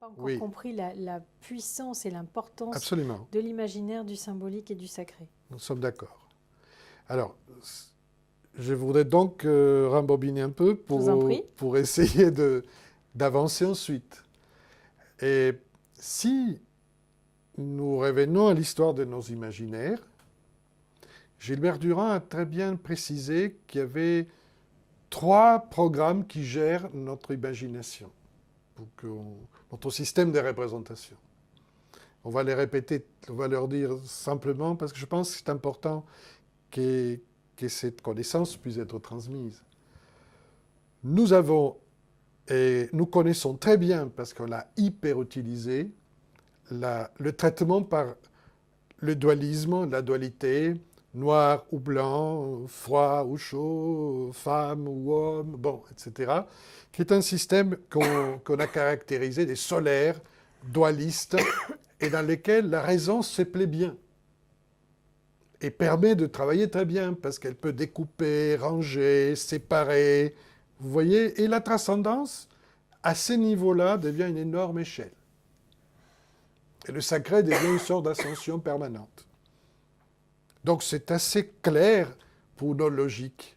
pas encore Oui, compris la puissance et l'importance absolument. de l'imaginaire, du symbolique et du sacré. Nous sommes d'accord. Alors, je voudrais donc rembobiner un peu Je vous en prie. pour essayer d'avancer ensuite. Et si nous revenons à l'histoire de nos imaginaires, Gilbert Durand a très bien précisé qu'il y avait trois programmes qui gèrent notre imagination, notre système de représentation. On va les répéter, on va leur dire simplement parce que je pense que c'est important que, que cette connaissance puisse être transmise. Nous avons, et nous connaissons très bien, parce qu'on l'a hyper utilisé, le traitement par le dualisme, la dualité, noir ou blanc, froid ou chaud, femme ou homme, bon, etc., qui est un système qu'on a caractérisé des solaires, dualistes, et dans lesquels la raison se plaît bien et permet de travailler très bien, parce qu'elle peut découper, ranger, séparer, vous voyez, et la transcendance, à ces niveaux-là, devient une énorme échelle. Et le sacré devient une sorte d'ascension permanente. Donc c'est assez clair pour nos logiques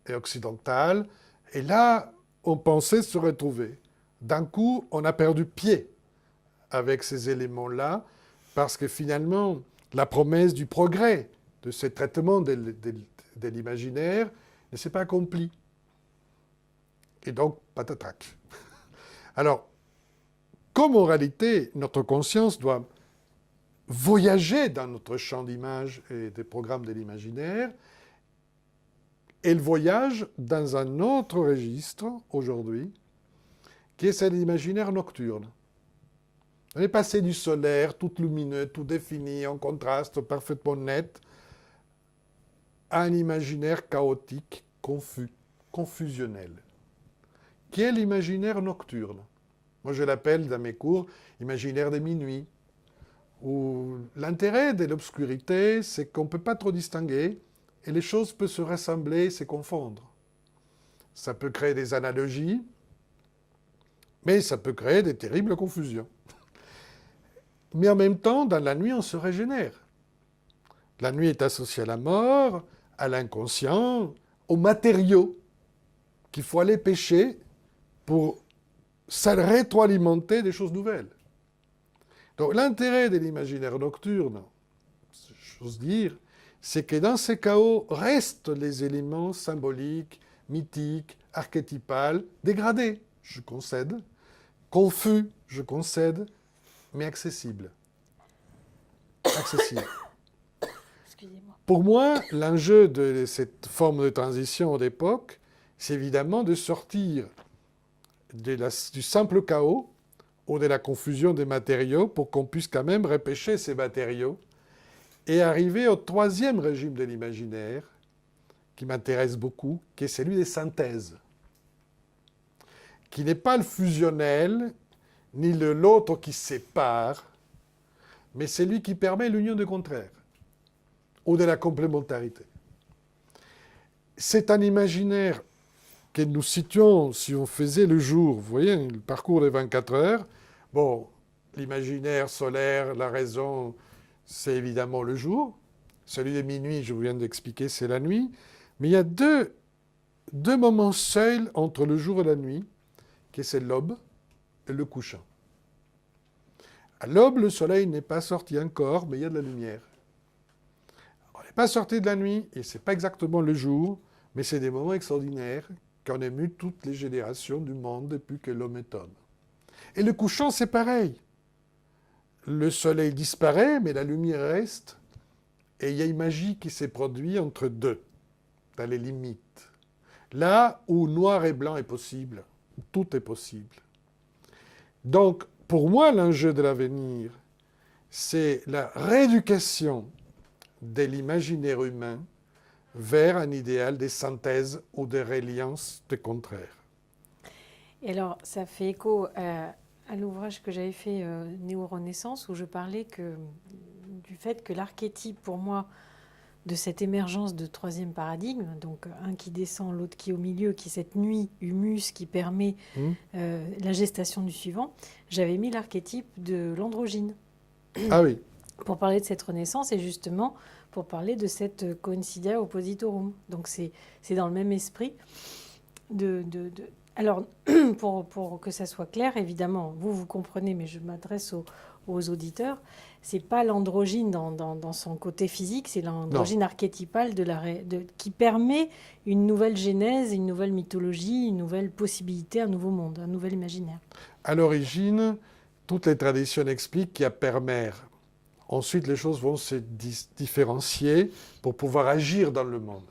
occidentales. Et là, on pensait se retrouver. D'un coup, on a perdu pied avec ces éléments-là, parce que finalement, la promesse du progrès, de ce traitement de l'imaginaire, ne s'est pas accomplie. Et donc, patatrac. Alors, comme en réalité, notre conscience doit voyager dans notre champ d'image et des programmes de l'imaginaire, elle voyage dans un autre registre aujourd'hui, qui est celui de l'imaginaire nocturne. On est passé du solaire, tout lumineux, tout défini, en contraste parfaitement net, à un imaginaire chaotique, confus, confusionnel, qui est l'imaginaire nocturne. Moi, je l'appelle dans mes cours imaginaire de minuit, où l'intérêt de l'obscurité, c'est qu'on ne peut pas trop distinguer, et les choses peuvent se ressembler, se confondre. Ça peut créer des analogies, mais ça peut créer des terribles confusions. Mais en même temps, dans la nuit, on se régénère. La nuit est associée à la mort, à l'inconscient, aux matériaux qu'il faut aller pêcher pour rétroalimenter des choses nouvelles. Donc l'intérêt de l'imaginaire nocturne, j'ose dire, c'est que dans ces chaos restent les éléments symboliques, mythiques, archétypales, dégradés, je concède, confus, je concède, mais accessibles. Accessibles. Excusez-moi. Pour moi, l'enjeu de cette forme de transition d'époque, c'est évidemment de sortir du simple chaos ou de la confusion des matériaux pour qu'on puisse quand même repêcher ces matériaux et arriver au troisième régime de l'imaginaire qui m'intéresse beaucoup, qui est celui des synthèses, qui n'est pas le fusionnel, ni l'autre qui sépare, mais celui qui permet l'union des contraires ou de la complémentarité. C'est un imaginaire que nous situons, si on faisait le jour, vous voyez, le parcours des 24 heures, bon, l'imaginaire solaire, la raison, c'est évidemment le jour. Celui de minuit, je vous viens d'expliquer, c'est la nuit. Mais il y a deux moments seuls entre le jour et la nuit, qui c'est l'aube et le couchant. À l'aube, le soleil n'est pas sorti encore, mais il y a de la lumière. On n'est pas sorti de la nuit, et ce n'est pas exactement le jour, mais c'est des moments extraordinaires qu'ont ému toutes les générations du monde depuis que l'homme est homme. Et le couchant, c'est pareil. Le soleil disparaît, mais la lumière reste, et il y a une magie qui s'est produite entre deux, dans les limites. Là où noir et blanc est possible, tout est possible. Donc, pour moi, l'enjeu de l'avenir, c'est la rééducation de l'imaginaire humain vers un idéal des synthèses ou des reliances des contraires. Et alors, ça fait écho à l'ouvrage que j'avais fait, Néo-Renaissance, où je parlais du fait que l'archétype, pour moi, de cette émergence de troisième paradigme, donc un qui descend, l'autre qui est au milieu, qui est cette nuit humus qui permet la gestation du suivant, j'avais mis l'archétype de l'androgyne. Ah oui. Pour parler de cette renaissance et justement pour parler de cette coincidia oppositorum. Donc c'est dans le même esprit Alors, pour que ça soit clair, évidemment, vous comprenez, mais je m'adresse aux auditeurs, c'est pas l'androgyne dans son côté physique, c'est l'androgyne archétypale qui permet une nouvelle genèse, une nouvelle mythologie, une nouvelle possibilité, un nouveau monde, un nouvel imaginaire. À l'origine, toutes les traditions expliquent qu'il y a père-mère. Ensuite, les choses vont se différencier pour pouvoir agir dans le monde.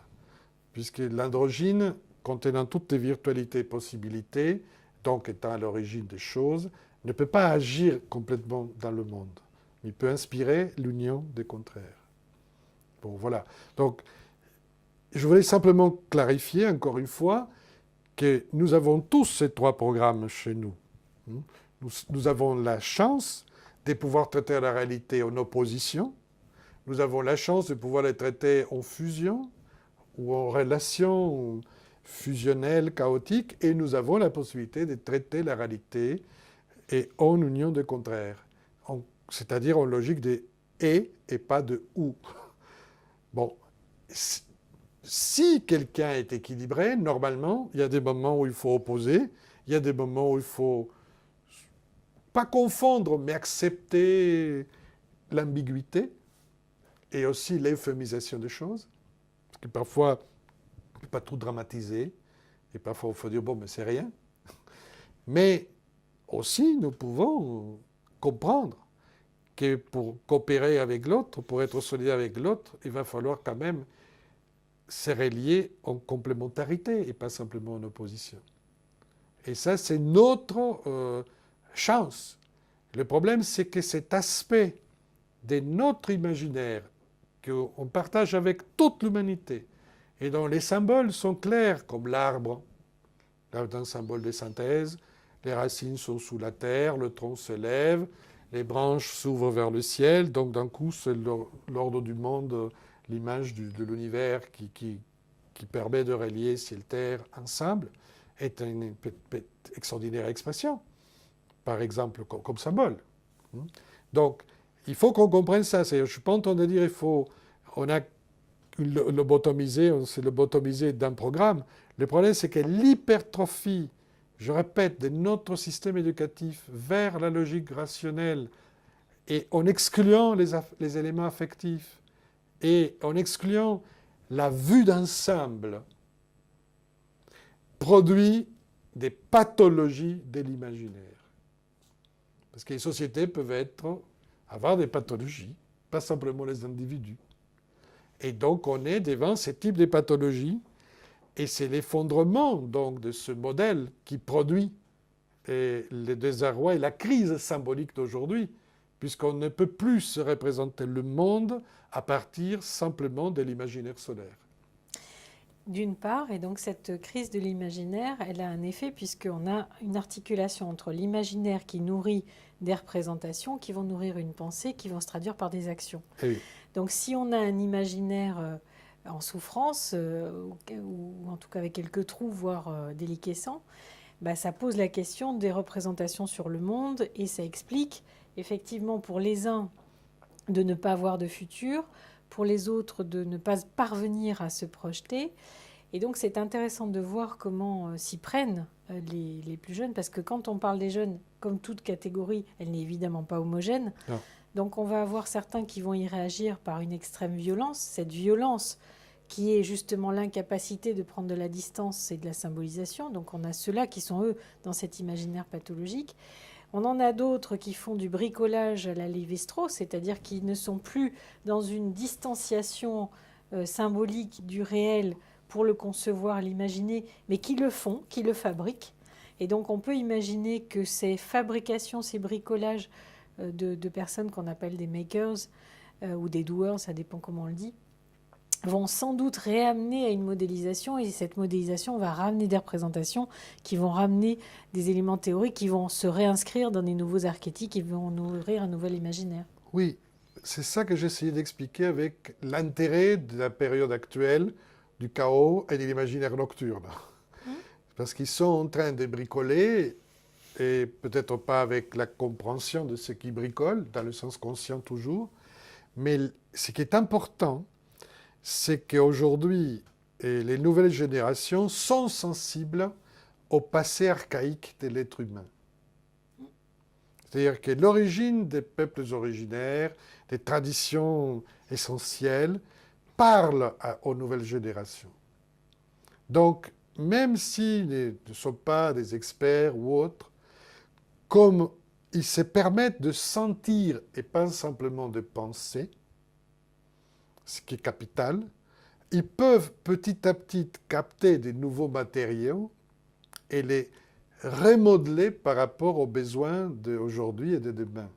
Puisque l'androgyne, contenant toutes les virtualités et possibilités, donc étant à l'origine des choses, ne peut pas agir complètement dans le monde. Il peut inspirer l'union des contraires. Bon, voilà. Donc, je voulais simplement clarifier, encore une fois, que nous avons tous ces trois programmes chez nous. Nous avons la chance de pouvoir traiter la réalité en opposition. Nous avons la chance de pouvoir les traiter en fusion ou en relation fusionnelle, chaotique, et nous avons la possibilité de traiter la réalité et en union de contraires, c'est-à-dire en logique de et pas de ou. Bon, si quelqu'un est équilibré, normalement, il y a des moments où il faut opposer, il y a des moments où il faut pas confondre, mais accepter l'ambiguïté et aussi l'euphémisation des choses. Parce que parfois, on ne peut pas tout dramatiser. Et parfois, il faut dire, bon, mais c'est rien. Mais aussi, nous pouvons comprendre que pour coopérer avec l'autre, pour être solidaire avec l'autre, il va falloir quand même se relier en complémentarité et pas simplement en opposition. Et ça, c'est notre chance. Le problème, c'est que cet aspect de notre imaginaire qu'on partage avec toute l'humanité et dont les symboles sont clairs, comme l'arbre, l'arbre est un symbole de synthèse, les racines sont sous la terre, le tronc se lève, les branches s'ouvrent vers le ciel, donc d'un coup, c'est l'ordre du monde, l'image de l'univers qui permet de relier ciel-terre ensemble, est une extraordinaire expression, par exemple, comme symbole. Donc, il faut qu'on comprenne ça. Je ne suis pas en train de dire on a lobotomisé, c'est lobotomisé d'un programme. Le problème, c'est que l'hypertrophie, je répète, de notre système éducatif vers la logique rationnelle et en excluant les éléments affectifs et en excluant la vue d'ensemble, produit des pathologies de l'imaginaire. Parce que les sociétés peuvent avoir des pathologies, pas simplement les individus. Et donc, on est devant ce type de pathologies, et c'est l'effondrement donc de ce modèle qui produit le désarroi et la crise symbolique d'aujourd'hui, puisqu'on ne peut plus se représenter le monde à partir simplement de l'imaginaire solaire. D'une part, et donc cette crise de l'imaginaire, elle a un effet puisqu'on a une articulation entre l'imaginaire qui nourrit des représentations, qui vont nourrir une pensée, qui vont se traduire par des actions. Oui. Donc si on a un imaginaire en souffrance, ou en tout cas avec quelques trous, voire déliquescents, ça pose la question des représentations sur le monde et ça explique effectivement pour les uns de ne pas avoir de futur, pour les autres de ne pas parvenir à se projeter. Et donc c'est intéressant de voir comment s'y prennent les plus jeunes, parce que quand on parle des jeunes, comme toute catégorie, elle n'est évidemment pas homogène. Non. Donc on va avoir certains qui vont y réagir par une extrême violence. Cette violence qui est justement l'incapacité de prendre de la distance et de la symbolisation. Donc on a ceux-là qui sont, eux, dans cet imaginaire pathologique. On en a d'autres qui font du bricolage à la Lévi-Strauss, c'est-à-dire qui ne sont plus dans une distanciation symbolique du réel pour le concevoir, l'imaginer, mais qui le font, qui le fabriquent. Et donc on peut imaginer que ces fabrications, ces bricolages de personnes qu'on appelle des makers ou des doers, ça dépend comment on le dit, vont sans doute réamener à une modélisation, et cette modélisation va ramener des représentations qui vont ramener des éléments théoriques qui vont se réinscrire dans des nouveaux archétypes, qui vont nourrir un nouvel imaginaire. Oui, c'est ça que j'essayais d'expliquer avec l'intérêt de la période actuelle, du chaos et de l'imaginaire nocturne. Parce qu'ils sont en train de bricoler, et peut-être pas avec la compréhension de ce qu'ils bricolent, dans le sens conscient toujours, mais ce qui est important, c'est qu'aujourd'hui, les nouvelles générations sont sensibles au passé archaïque de l'être humain. C'est-à-dire que l'origine des peuples originaires, des traditions essentielles, parle aux nouvelles générations. Donc, même s'ils ne sont pas des experts ou autres, comme ils se permettent de sentir et pas simplement de penser, ce qui est capital, ils peuvent petit à petit capter des nouveaux matériaux et les remodeler par rapport aux besoins d'aujourd'hui et de demain.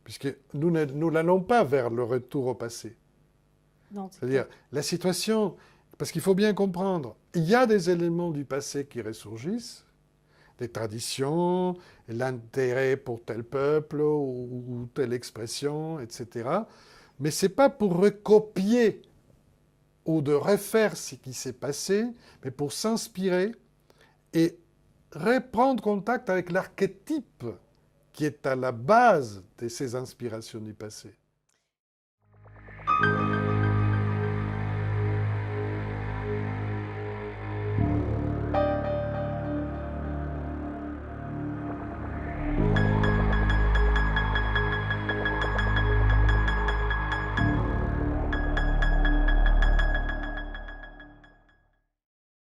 Puisque nous n'allons pas vers le retour au passé. C'est-à-dire, la situation, parce qu'il faut bien comprendre, il y a des éléments du passé qui ressurgissent, des traditions, l'intérêt pour tel peuple ou telle expression, etc. Mais ce n'est pas pour recopier ou de refaire ce qui s'est passé, mais pour s'inspirer et reprendre contact avec l'archétype qui est à la base de ces inspirations du passé.